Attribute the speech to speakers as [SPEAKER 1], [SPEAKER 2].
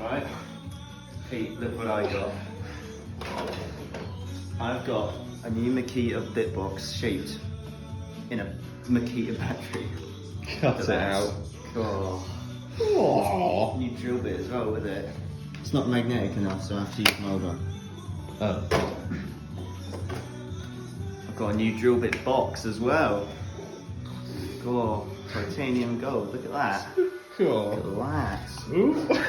[SPEAKER 1] Right, Pete, look what I got. I've got a new Makita Bitbox shaped in a Makita battery.
[SPEAKER 2] Cut it out.
[SPEAKER 1] Oh,
[SPEAKER 2] Aww.
[SPEAKER 1] new drill bit as well with it.
[SPEAKER 3] It's not magnetic enough, so I have to use my other.
[SPEAKER 2] Oh.
[SPEAKER 1] I've got a new drill bit box as well. Oh, titanium gold, look at that.
[SPEAKER 2] Cool.
[SPEAKER 1] Look at that.
[SPEAKER 2] Ooh.